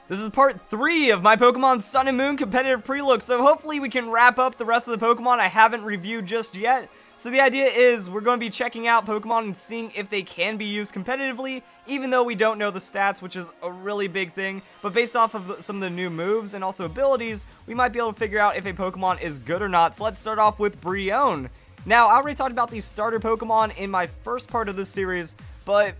This is part 3 of my Pokemon Sun and Moon competitive pre-look, so hopefully we can wrap up the rest of the Pokemon I haven't reviewed just yet. So the idea is we're going to be checking out Pokemon and seeing if they can be used competitively, even though we don't know the stats, which is a really big thing. But based off of some of the new moves and also abilities, we might be able to figure out if a Pokemon is good or not. So let's start off with Brionne. Now, I already talked about these starter Pokemon in my first part of this series, but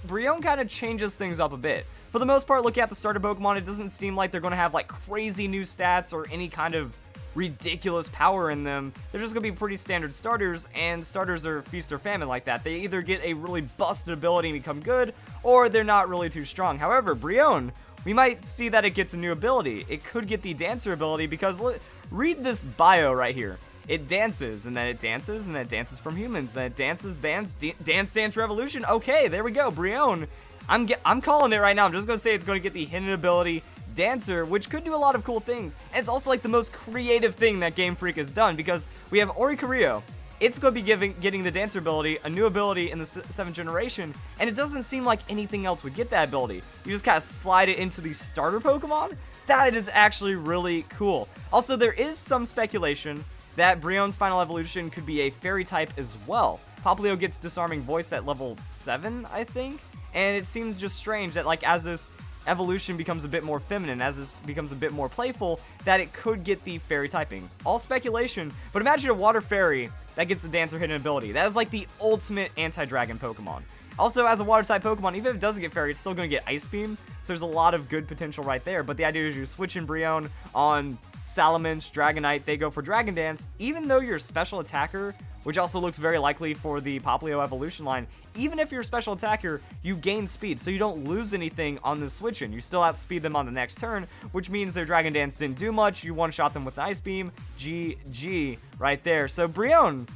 Brionne kind of changes things up a bit. For the most part, looking at the starter Pokemon, it doesn't seem like they're going to have like crazy new stats or any kind of ridiculous power in them. They're just going to be pretty standard starters, and starters are feast or famine like that. They either get a really busted ability and become good, or they're not really too strong. However, Brionne, we might see that it gets a new ability. It could get the Dancer ability because read this bio right here. It dances, and then it dances, and then it dances from humans, then it dances, Dance Revolution. Okay, there we go, Brionne. I'm calling it right now. I'm just going to say it's going to get the hidden ability Dancer, which could do a lot of cool things. And it's also like the most creative thing that Game Freak has done, because we have Oricorio. It's going to be getting the Dancer ability, a new ability in the 7th generation, and it doesn't seem like anything else would get that ability. You just kind of slide it into the starter Pokemon. That is actually really cool. Also, there is some speculation that Brionne's final evolution could be a fairy type as well. Popplio gets Disarming Voice at level 7, I think, and it seems just strange that like as this evolution becomes a bit more feminine, as this becomes a bit more playful, that it could get the fairy typing. All speculation, but imagine a water fairy that gets a Dancer hidden ability. That is like the ultimate anti-dragon Pokemon. Also, as a water type Pokemon, even if it doesn't get fairy, it's still going to get Ice Beam, so there's a lot of good potential right there. But the idea is you switch in Brionne on Salamence, Dragonite, they go for Dragon Dance. Even though you're a special attacker, which also looks very likely for the Popplio evolution line, even if you're a special attacker, you gain speed, so you don't lose anything on the switch-in. You still outspeed them on the next turn, which means their Dragon Dance didn't do much. You one-shot them with an Ice Beam. GG right there. So Brionne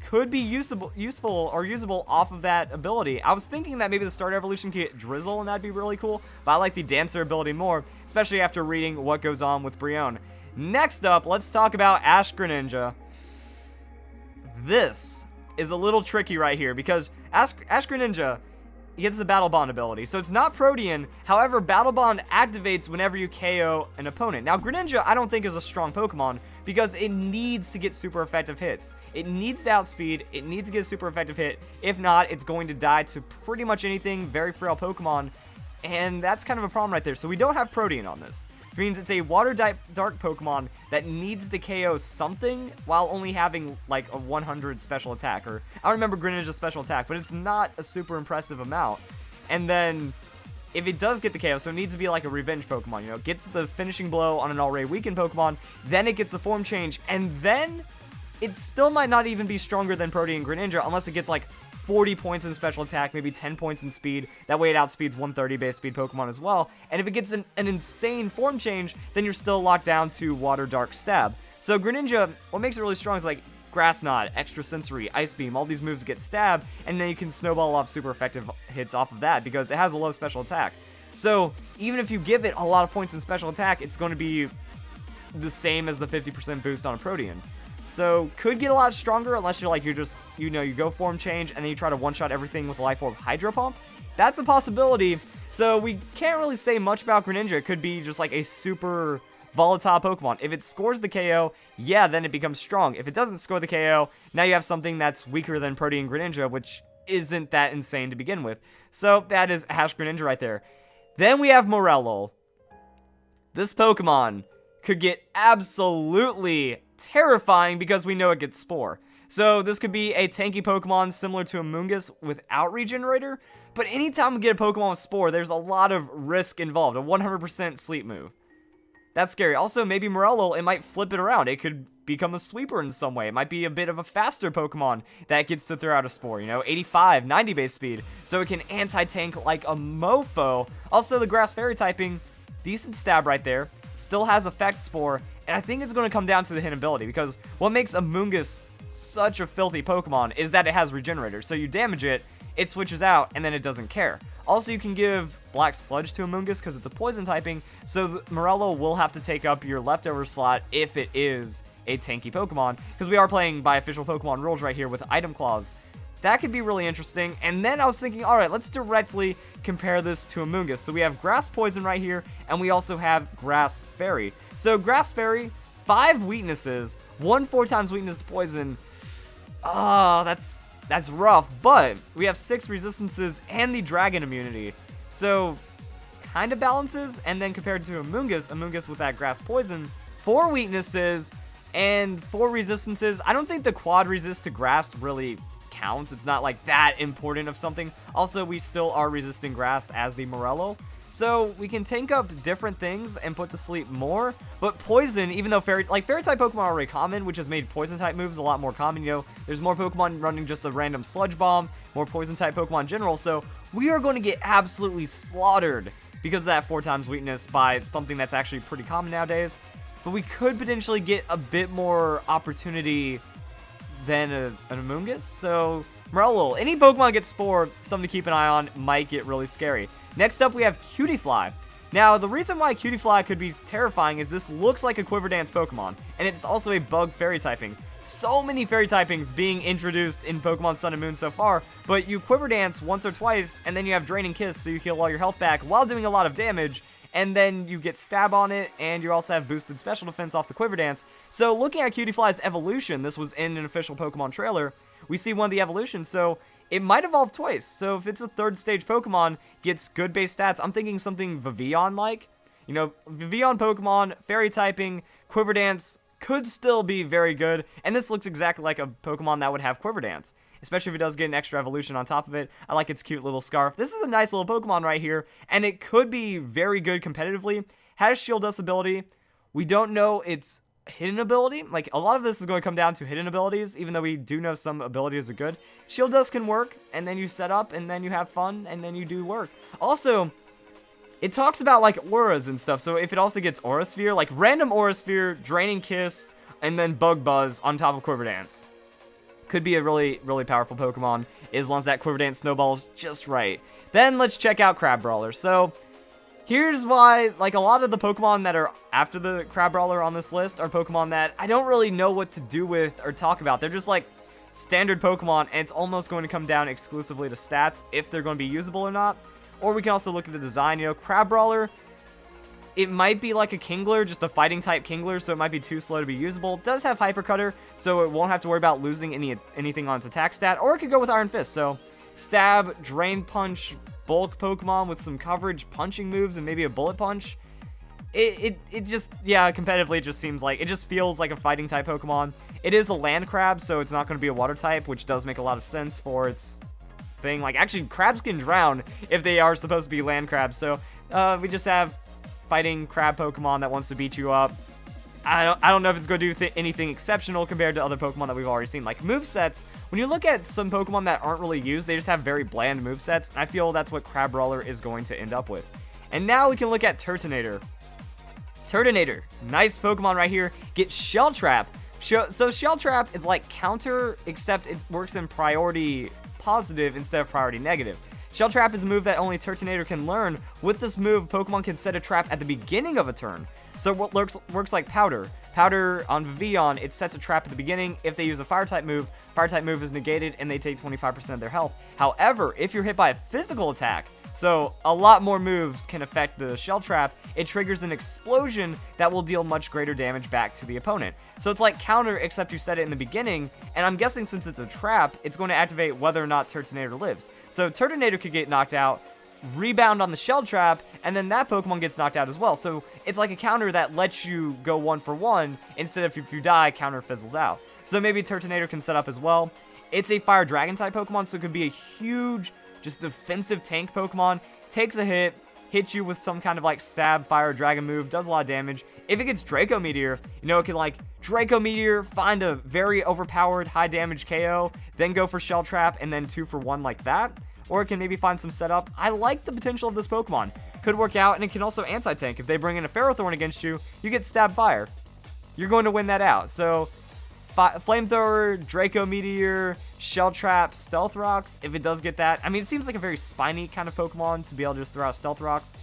could be usable off of that ability. I was thinking that maybe the starter evolution could get Drizzle, and that'd be really cool, but I like the Dancer ability more, especially after reading what goes on with Brionne. Next up, let's talk about Ash Greninja. This is a little tricky right here because Ash Greninja gets the Battle Bond ability. So it's not Protean, however, Battle Bond activates whenever you KO an opponent. Now, Greninja, I don't think is a strong Pokemon because it needs to get super effective hits. It needs to outspeed, it needs to get a super effective hit. If not, it's going to die to pretty much anything, very frail Pokemon, and that's kind of a problem right there. So we don't have Protean on this. Which means it's a water-type dark Pokemon that needs to KO something while only having like a 100 special attack. Or I don't remember Greninja's special attack, but it's not a super impressive amount. And then if it does get the KO, so it needs to be like a revenge Pokemon, you know, gets the finishing blow on an already weakened Pokemon, then it gets the form change, and then it still might not even be stronger than Protean Greninja unless it gets like 40 points in special attack, maybe 10 points in speed. That way it outspeeds 130 base speed Pokemon as well. And if it gets an insane form change, then you're still locked down to Water Dark Stab. So Greninja, what makes it really strong is like Grass Knot, Extra Sensory, Ice Beam, all these moves get stab, and then you can snowball off super effective hits off of that because it has a low special attack. So even if you give it a lot of points in special attack, it's going to be the same as the 50% boost on a Protean. So, could get a lot stronger unless you're like, you go form change and then you try to one-shot everything with a Life Orb Hydro Pump. That's a possibility. So, we can't really say much about Greninja. It could be just like a super volatile Pokemon. If it scores the KO, yeah, then it becomes strong. If it doesn't score the KO, now you have something that's weaker than Protean Greninja, which isn't that insane to begin with. So, that is Ash Greninja right there. Then we have Morello. This Pokemon could get absolutely terrifying because we know it gets Spore. So this could be a tanky Pokemon similar to a Mungus without Regenerator, but anytime we get a Pokemon with Spore, there's a lot of risk involved, a 100% sleep move. That's scary. Also, maybe Morello, it might flip it around. It could become a sweeper in some way. It might be a bit of a faster Pokemon that gets to throw out a Spore, you know, 85, 90 base speed, so it can anti-tank like a mofo. Also, the Grass Fairy typing, decent stab right there, still has Effect Spore, and I think it's going to come down to the hidden ability, because what makes a Mungus such a filthy Pokemon is that it has Regenerator. So you damage it, it switches out, and then it doesn't care. Also, you can give Black Sludge to a Mungus because it's a poison typing, so Morello will have to take up your leftover slot if it is a tanky Pokemon, because we are playing by official Pokemon rules right here with Item Clause. that could be really interesting. And then I was thinking, all right, let's directly compare this to Amoonguss. So we have Grass Poison right here, and we also have Grass Fairy. So Grass Fairy, 5 weaknesses, 1 4x weakness to poison. Oh, that's rough. But we have 6 resistances and the dragon immunity. So kind of balances. And then compared to Amoonguss with that Grass Poison, 4 weaknesses and 4 resistances. I don't think the quad resist to grass really counts. It's not like that important of something. Also, we still are resisting grass as the Morello. So we can tank up different things and put to sleep more. But poison, even though fairy type Pokemon are already common, which has made poison type moves a lot more common. You know, there's more Pokemon running just a random Sludge Bomb, more poison type Pokemon in general. So we are going to get absolutely slaughtered because of that 4x weakness by something that's actually pretty common nowadays. But we could potentially get a bit more opportunity than an Amoonguss. So Morello, any Pokemon that gets Spore, something to keep an eye on, might get really scary. Next up, we have Cutiefly. Now, the reason why Cutiefly could be terrifying is this looks like a Quiver Dance Pokemon, and it's also a bug fairy typing. So many fairy typings being introduced in Pokemon Sun and Moon so far, but you Quiver Dance once or twice, and then you have Draining Kiss, so you heal all your health back while doing a lot of damage, and then you get Stab on it, and you also have boosted special defense off the Quiver Dance. So looking at Cutiefly's evolution, this was in an official Pokemon trailer, we see one of the evolutions, so it might evolve twice. So if it's a 3rd stage Pokemon, gets good base stats, I'm thinking something Vivillon-like. You know, Vivillon Pokemon, fairy typing, Quiver Dance could still be very good, and this looks exactly like a Pokemon that would have Quiver Dance, especially if it does get an extra evolution on top of it. I like its cute little scarf. This is a nice little Pokemon right here, and it could be very good competitively. Has Shield Dust ability. We don't know its hidden ability. Like, a lot of this is going to come down to hidden abilities, even though we do know some abilities are good. Shield Dust can work, and then you set up, and then you have fun, and then you do work. Also, it talks about, like, auras and stuff, so if it also gets Aura Sphere, like, random Aura Sphere, Draining Kiss, and then Bug Buzz on top of Quiver Dance. Could be a really, really powerful Pokemon, as long as that Quiver Dance snowballs just right. Then, let's check out Crabrawler. So, here's why, like, a lot of the Pokemon that are after the Crabrawler on this list are Pokemon that I don't really know what to do with or talk about. They're just, like, standard Pokemon, and it's almost going to come down exclusively to stats, if they're going to be usable or not. Or we can also look at the design. You know, Crabrawler, it might be like a Kingler, just a fighting type Kingler, so it might be too slow to be usable. It does have Hyper Cutter, so it won't have to worry about losing anything on its attack stat. Or it could go with Iron Fist, so Stab, Drain Punch, bulk Pokemon with some coverage punching moves and maybe a Bullet Punch. It just, yeah, competitively it just seems like, it just feels like a fighting type Pokemon. It is a land crab, so it's not going to be a water type, which does make a lot of sense for its thing. Like, actually, crabs can drown if they are supposed to be land crabs, so we just have fighting crab Pokemon that wants to beat you up. I don't know if it's going to do anything exceptional compared to other Pokemon that we've already seen. Like, movesets, when you look at some Pokemon that aren't really used, they just have very bland movesets, and I feel that's what Crabrawler is going to end up with. And now we can look at Turtonator. Turtonator, nice Pokemon right here, gets Shell Trap. So Shell Trap is like counter, except it works in priority positive instead of priority negative. Shell Trap is a move that only Turtonator can learn. With this move, Pokemon can set a trap at the beginning of a turn. So what works like Powder. Powder on Vivillon, it sets a trap at the beginning. If they use a Fire-type move is negated and they take 25% of their health. However, if you're hit by a physical attack, so a lot more moves can affect the Shell Trap, it triggers an explosion that will deal much greater damage back to the opponent. So it's like counter, except you set it in the beginning, and I'm guessing since it's a trap, it's going to activate whether or not Turtonator lives. So Turtonator could get knocked out, rebound on the Shell Trap, and then that Pokemon gets knocked out as well. So it's like a counter that lets you go 1 for 1, instead of if you die, counter fizzles out. So maybe Turtonator can set up as well. It's a Fire Dragon type Pokemon, so it could be a huge, just defensive tank Pokemon. Takes a hit, hits you with some kind of like Stab, Fire, Dragon move, does a lot of damage. If it gets Draco Meteor, you know, it can like Draco Meteor, find a very overpowered high damage KO, then go for Shell Trap, and then 2 for 1 like that. Or it can maybe find some setup. I like the potential of this Pokemon. Could work out, and it can also anti-tank. If they bring in a Ferrothorn against you, you get Stab Fire. You're going to win that out. So, Flamethrower, Draco Meteor, Shell Trap, Stealth Rocks, if it does get that. I mean, it seems like a very spiny kind of Pokemon to be able to just throw out Stealth Rocks.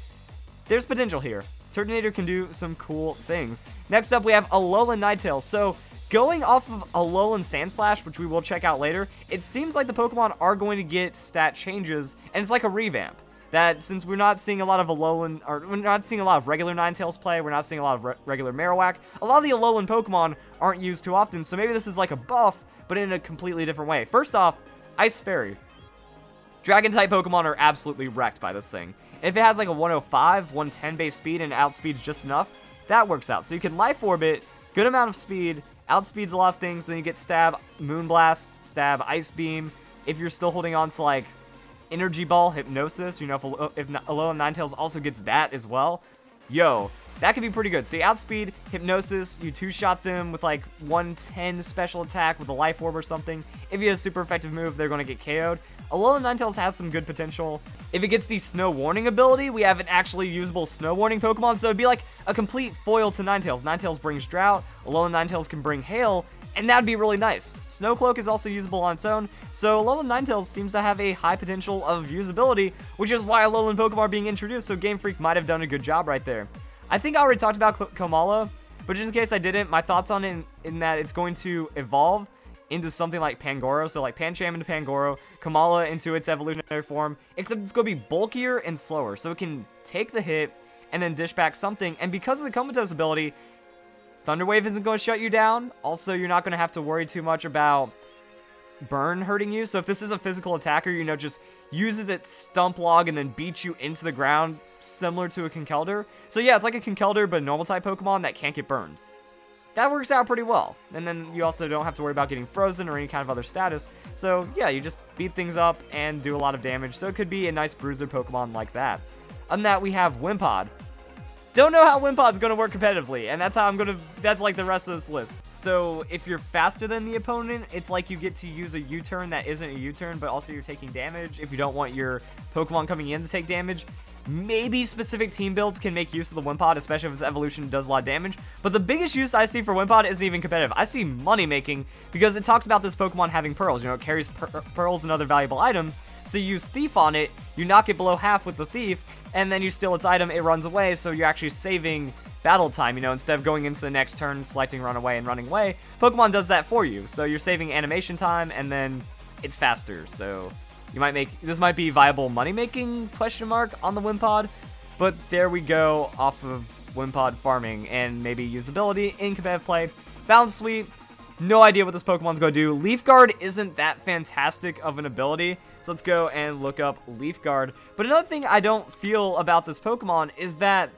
There's potential here. Turtonator can do some cool things. Next up, we have Alolan Ninetales. So, going off of Alolan Sandslash, which we will check out later, it seems like the Pokemon are going to get stat changes, and it's like a revamp. That since we're not seeing a lot of Alolan, or we're not seeing a lot of regular Ninetales play, we're not seeing a lot of regular Marowak, a lot of the Alolan Pokemon aren't used too often, so maybe this is like a buff, but in a completely different way. First off, Ice Fairy. Dragon-type Pokemon are absolutely wrecked by this thing. If it has like a 105, 110 base speed and outspeeds just enough, that works out. So you can Life Orb it, good amount of speed, outspeeds a lot of things, then you get Stab, Moonblast, Stab, Ice Beam. If you're still holding on to like Energy Ball, Hypnosis, you know, if Alolan Ninetales also gets that as well, yo, that could be pretty good. So you outspeed, Hypnosis, you two-shot them with like 110 special attack with a Life Orb or something. If you have a super effective move, they're going to get KO'd. Alolan Ninetales has some good potential. If it gets the Snow Warning ability, we have an actually usable Snow Warning Pokemon, so it'd be like a complete foil to Ninetales. Ninetales brings Drought, Alolan Ninetales can bring Hail, and that'd be really nice. Snow Cloak is also usable on its own, so Alolan Ninetales seems to have a high potential of usability, which is why Alolan Pokemon are being introduced, so Game Freak might have done a good job right there. I think I already talked about Komala, but just in case I didn't, my thoughts on it in that it's going to evolve into something like Pangoro, so like Pancham into Pangoro, Komala into its evolutionary form, except it's going to be bulkier and slower, so it can take the hit and then dish back something, and because of the Comatose ability, Thunder Wave isn't going to shut you down. Also, you're not going to have to worry too much about Burn hurting you. So if this is a physical attacker, you know, just uses its Stump Log and then beats you into the ground, similar to a Conkeldurr. So yeah, it's like a Conkeldurr, but a normal type Pokemon that can't get burned. That works out pretty well. And then you also don't have to worry about getting frozen or any kind of other status. So yeah, you just beat things up and do a lot of damage. So it could be a nice bruiser Pokemon like that. On that, we have Wimpod. Don't know how Wimpod's going to work competitively, and that's how that's like the rest of this list. So if you're faster than the opponent, it's like you get to use a U-turn that isn't a U-turn, but also you're taking damage. If you don't want your Pokemon coming in to take damage, maybe specific team builds can make use of the Wimpod, especially if its evolution does a lot of damage. But the biggest use I see for Wimpod isn't even competitive. I see money making because it talks about this Pokemon having pearls. You know, it carries pearls and other valuable items. So you use Thief on it, you knock it below half with the Thief, and then you steal its item, it runs away, so you're actually saving battle time, you know, instead of going into the next turn, selecting run away and running away, Pokemon does that for you. So you're saving animation time, and then it's faster, so you might this might be viable money-making, question mark, on the Wimpod, but there we go, off of Wimpod farming, and maybe usability in competitive play. Balance Sweep, no idea what this Pokemon's going to do. Leaf Guard isn't that fantastic of an ability, so let's go and look up Leaf Guard. But another thing I don't feel about this Pokemon is that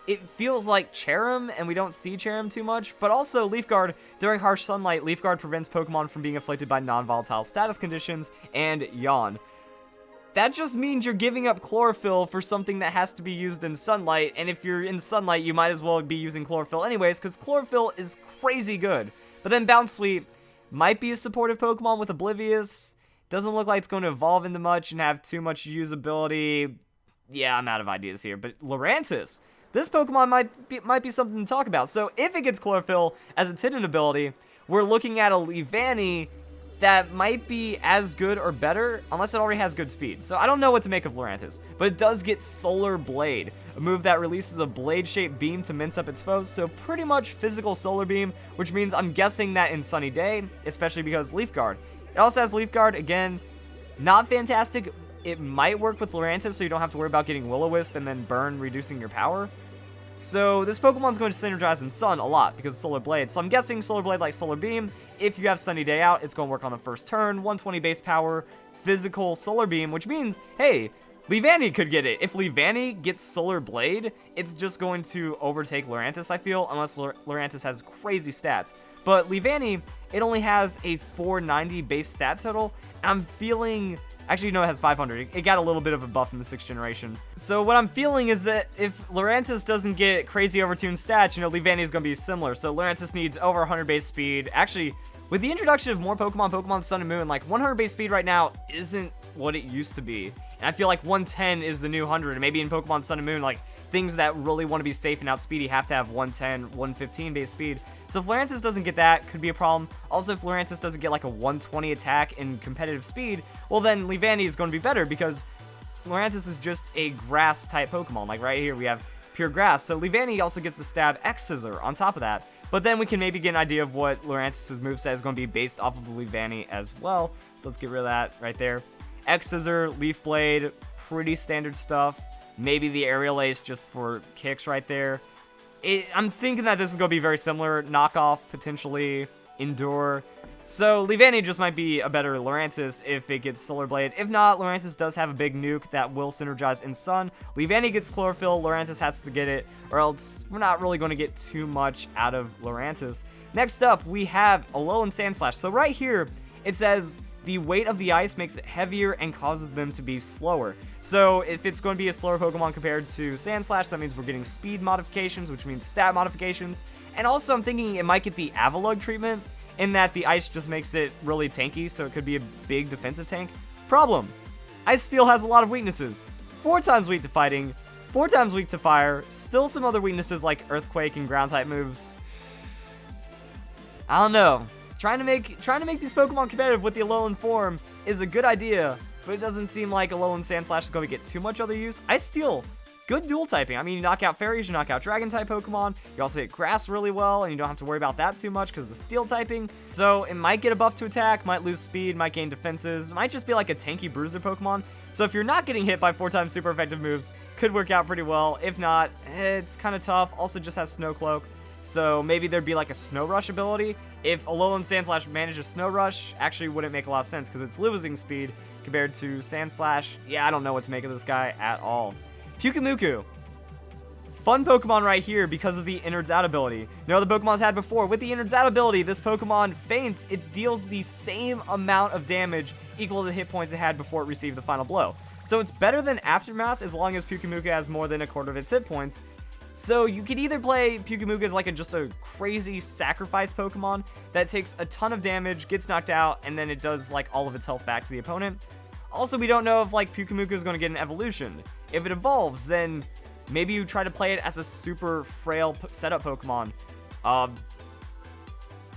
it feels like Cherrim, and we don't see Cherrim too much, but also Leaf Guard, during harsh sunlight, Leaf Guard prevents Pokemon from being afflicted by non-volatile status conditions, and Yawn. That just means you're giving up Chlorophyll for something that has to be used in sunlight, and if you're in sunlight, you might as well be using Chlorophyll anyways, because Chlorophyll is crazy good. But then Bounce Sweep might be a supportive Pokemon with Oblivious. Doesn't look like it's going to evolve into much and have too much usability. Yeah, I'm out of ideas here. But Lurantis, this Pokemon might be something to talk about. So if it gets Chlorophyll as its hidden ability, we're looking at a Leavanny that might be as good or better, unless it already has good speed. So I don't know what to make of Lurantis, but it does get Solar Blade, a move that releases a blade-shaped beam to mince up its foes, so pretty much physical Solar Beam, which means I'm guessing that in Sunny Day, especially because Leaf Guard. It also has Leaf Guard, again, not fantastic. It might work with Lurantis, so you don't have to worry about getting Will-O-Wisp and then Burn reducing your power. So this Pokemon's going to synergize in Sun a lot because of Solar Blade. So I'm guessing Solar Blade like Solar Beam. If you have Sunny Day out, it's going to work on the first turn. 120 base power, physical Solar Beam, which means, hey, Leavanny could get it. If Leavanny gets Solar Blade, it's just going to overtake Lurantis, I feel, unless Lurantis has crazy stats. But Leavanny, it only has a 490 base stat total. I'm feeling... Actually, no, it has 500. It got a little bit of a buff in the 6th generation. So what I'm feeling is that if Lurantis doesn't get crazy overtuned stats, you know, Leavanny is going to be similar. So Lurantis needs over 100 base speed. Actually, with the introduction of more Pokemon Sun and Moon, like 100 base speed right now isn't what it used to be. And I feel like 110 is the new 100. And maybe in Pokemon Sun and Moon, like things that really want to be safe and outspeedy have to have 110, 115 base speed. So if Lurantis doesn't get that, could be a problem. Also, if Lurantis doesn't get like a 120 attack in competitive speed, well then Leavanny is going to be better because Lurantis is just a grass type Pokemon. Like right here we have pure grass. So Leavanny also gets the stab X Scissor on top of that. But then we can maybe get an idea of what Lurantis' moveset is going to be based off of Leavanny as well. So let's get rid of that right there. X Scissor, Leaf Blade, pretty standard stuff. Maybe the Aerial Ace just for kicks right there. I'm thinking that this is going to be very similar. Knockoff, potentially. Endure. So Leavanny just might be a better Lurantis if it gets Solar Blade. If not, Lurantis does have a big nuke that will synergize in Sun. Leavanny gets Chlorophyll, Lurantis has to get it, or else we're not really going to get too much out of Lurantis. Next up, we have Alolan Sandslash. So right here, it says the weight of the ice makes it heavier and causes them to be slower. So if it's going to be a slower Pokemon compared to Sandslash, that means we're getting speed modifications, which means stat modifications. And also I'm thinking it might get the Avalugg treatment, in that the ice just makes it really tanky, so it could be a big defensive tank. Problem: Ice Steel has a lot of weaknesses. 4 times weak to fighting, 4 times weak to fire, still some other weaknesses like Earthquake and ground type moves. I don't know. Trying to make these Pokemon competitive with the Alolan form is a good idea, but it doesn't seem like Alolan Sandslash is going to get too much other use. Ice Steel, good dual typing. I mean, you knock out fairies, you knock out dragon type Pokemon. You also hit grass really well, and you don't have to worry about that too much because of the steel typing. So it might get a buff to attack, might lose speed, might gain defenses. It might just be like a tanky bruiser Pokemon. So if you're not getting hit by 4 times super effective moves, could work out pretty well. If not, it's kind of tough. Also just has Snow Cloak. So maybe there'd be like a Snow Rush ability. If Alolan Sandslash manages Snow Rush, actually wouldn't make a lot of sense because it's losing speed compared to Sandslash. Yeah, I don't know what to make of this guy at all. Pyukumuku. Fun Pokemon right here because of the Innards Out ability. No other Pokemon's had before. With the Innards Out ability, this Pokemon faints. It deals the same amount of damage equal to the hit points it had before it received the final blow. So it's better than Aftermath as long as Pyukumuku has more than a quarter of its hit points. So you could either play Pyukumuku as like just a crazy sacrifice Pokemon that takes a ton of damage, gets knocked out, and then it does like all of its health back to the opponent. Also, we don't know if like Pyukumuku is going to get an evolution. If it evolves, then maybe you try to play it as a super frail setup Pokemon.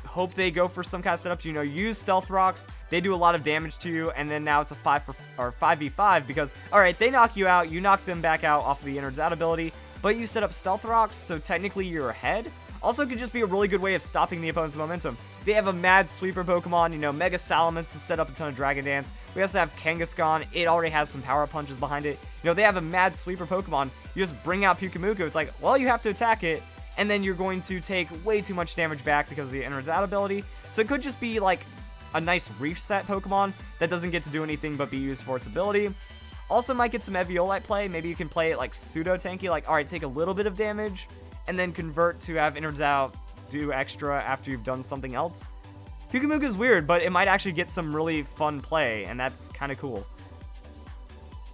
Hope they go for some kind of setup. You know, use Stealth Rocks. They do a lot of damage to you, and then now it's a 5v5 because, all right, they knock you out. You knock them back out off of the Innards Out ability, but you set up Stealth Rocks, so technically you're ahead. Also, it could just be a really good way of stopping the opponent's momentum. They have a mad sweeper Pokemon, you know, Mega Salamence to set up a ton of Dragon Dance. We also have Kangaskhan. It already has some power punches behind it. You know, they have a mad sweeper Pokemon. You just bring out Pyukumuku. It's like, well, you have to attack it, and then you're going to take way too much damage back because of the Innards Out ability. So it could just be like a nice Reef set Pokemon that doesn't get to do anything but be used for its ability. Also might get some Eviolite play. Maybe you can play it like pseudo tanky, like, all right, take a little bit of damage, and then convert to have Innards Out do extra after you've done something else. Pyukumuku is weird, but it might actually get some really fun play, and that's kind of cool.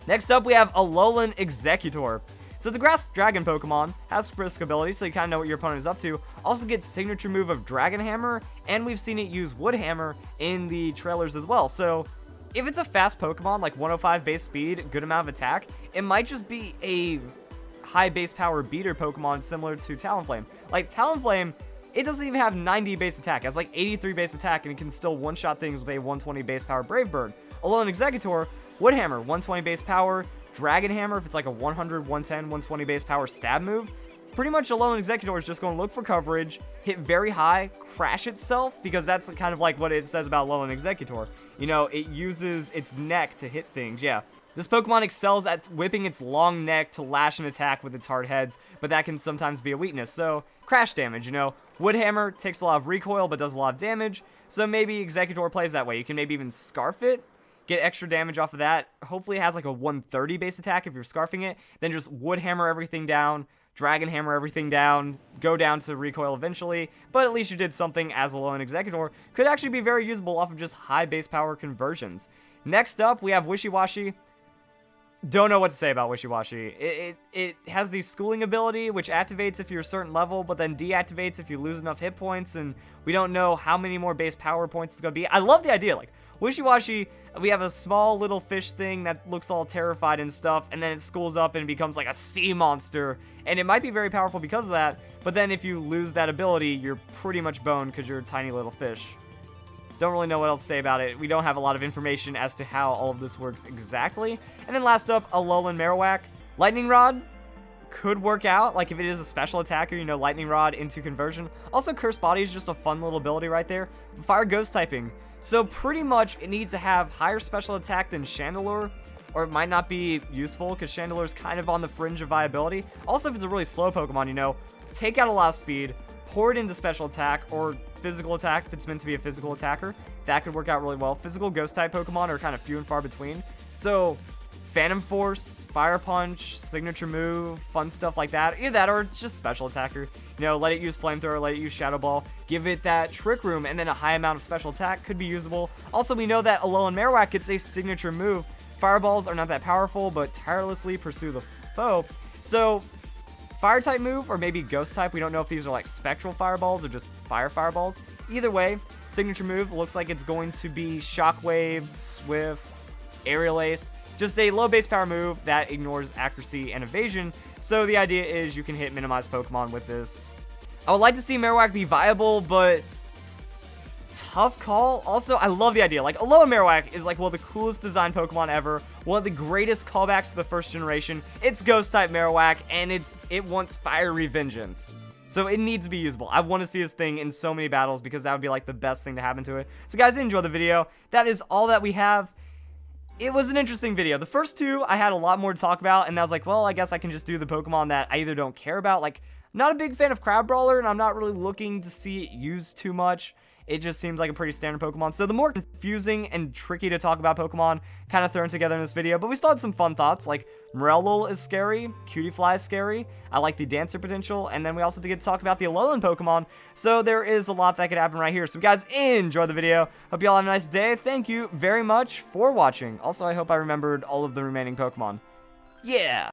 Next up, we have Alolan Executor. So it's a grass dragon Pokemon, has Frisk ability, so you kind of know what your opponent is up to. Also gets signature move of Dragon Hammer, and we've seen it use Wood Hammer in the trailers as well. So if it's a fast Pokemon, like 105 base speed, good amount of attack, it might just be a high base power beater Pokemon similar to Talonflame. Like Talonflame, it doesn't even have 90 base attack. It has like 83 base attack, and it can still one-shot things with a 120 base power Brave Bird. Alolan Executor, Wood Hammer, 120 base power, Dragon Hammer if it's like a 100, 110, 120 base power stab move. Pretty much Alolan Executor is just going to look for coverage, hit very high, crash itself, because that's kind of like what it says about Alolan Executor. You know, it uses its neck to hit things, yeah. This Pokemon excels at whipping its long neck to lash an attack with its hard heads, but that can sometimes be a weakness. So, crash damage, you know. Wood Hammer takes a lot of recoil, but does a lot of damage. So maybe Executor plays that way. You can maybe even Scarf it, get extra damage off of that. Hopefully it has like a 130 base attack if you're Scarfing it. Then just Wood Hammer everything down, Dragon Hammer everything down, go down to recoil eventually. But at least you did something as Alolan Executor. Could actually be very usable off of just high base power conversions. Next up, we have Wishiwashi. Don't know what to say about Wishiwashi. It has the schooling ability, which activates if you're a certain level, but then deactivates if you lose enough hit points, and we don't know how many more base power points it's going to be. I love the idea, like, Wishiwashi, we have a small little fish thing that looks all terrified and stuff, and then it schools up and becomes like a sea monster, and it might be very powerful because of that, but then if you lose that ability, you're pretty much boned because you're a tiny little fish. Don't really know what else to say about it. We don't have a lot of information as to how all of this works exactly. And then last up, Alolan Marowak. Lightning Rod, could work out, like if it is a special attacker, you know, Lightning Rod into Conversion. Also, Cursed Body is just a fun little ability right there. Fire Ghost typing. So pretty much it needs to have higher special attack than Chandelure, or it might not be useful because Chandelure is kind of on the fringe of viability. Also, if it's a really slow Pokemon, you know, take out a lot of speed, pour it into special attack or physical attack if it's meant to be a physical attacker. That could work out really well. Physical ghost type Pokemon are kind of few and far between. So Phantom Force, Fire Punch, signature move, fun stuff like that. Either that or it's just special attacker. You know, let it use Flamethrower, let it use Shadow Ball, give it that Trick Room, and then a high amount of special attack could be usable. Also, we know that Alolan Marowak gets a signature move. Fireballs are not that powerful, but tirelessly pursue the foe. So Fire type move, or maybe Ghost type. We don't know if these are like Spectral Fireballs or just Fire Fireballs. Either way, signature move looks like it's going to be Shockwave, Swift, Aerial Ace. Just a low base power move that ignores accuracy and evasion. So the idea is you can hit minimize Pokemon with this. I would like to see Marowak be viable, but tough call. Also, I love the idea. Like, Alolan Marowak is like one of the coolest designed Pokemon ever. One of the greatest callbacks to the first generation. It's Ghost type Marowak, and it wants Fiery Vengeance. So it needs to be usable. I want to see this thing in so many battles because that would be like the best thing to happen to it. So guys, enjoy the video. That is all that we have. It was an interesting video. The first two, I had a lot more to talk about, and I was like, well, I guess I can just do the Pokemon that I either don't care about. Like, I'm not a big fan of Crab Brawler, and I'm not really looking to see it used too much. It just seems like a pretty standard Pokemon. So the more confusing and tricky to talk about Pokemon kind of thrown together in this video. But we still had some fun thoughts, like Morello is scary, Cutiefly is scary. I like the Dancer potential. And then we also get to talk about the Alolan Pokemon. So there is a lot that could happen right here. So guys, enjoy the video. Hope you all have a nice day. Thank you very much for watching. Also, I hope I remembered all of the remaining Pokemon. Yeah!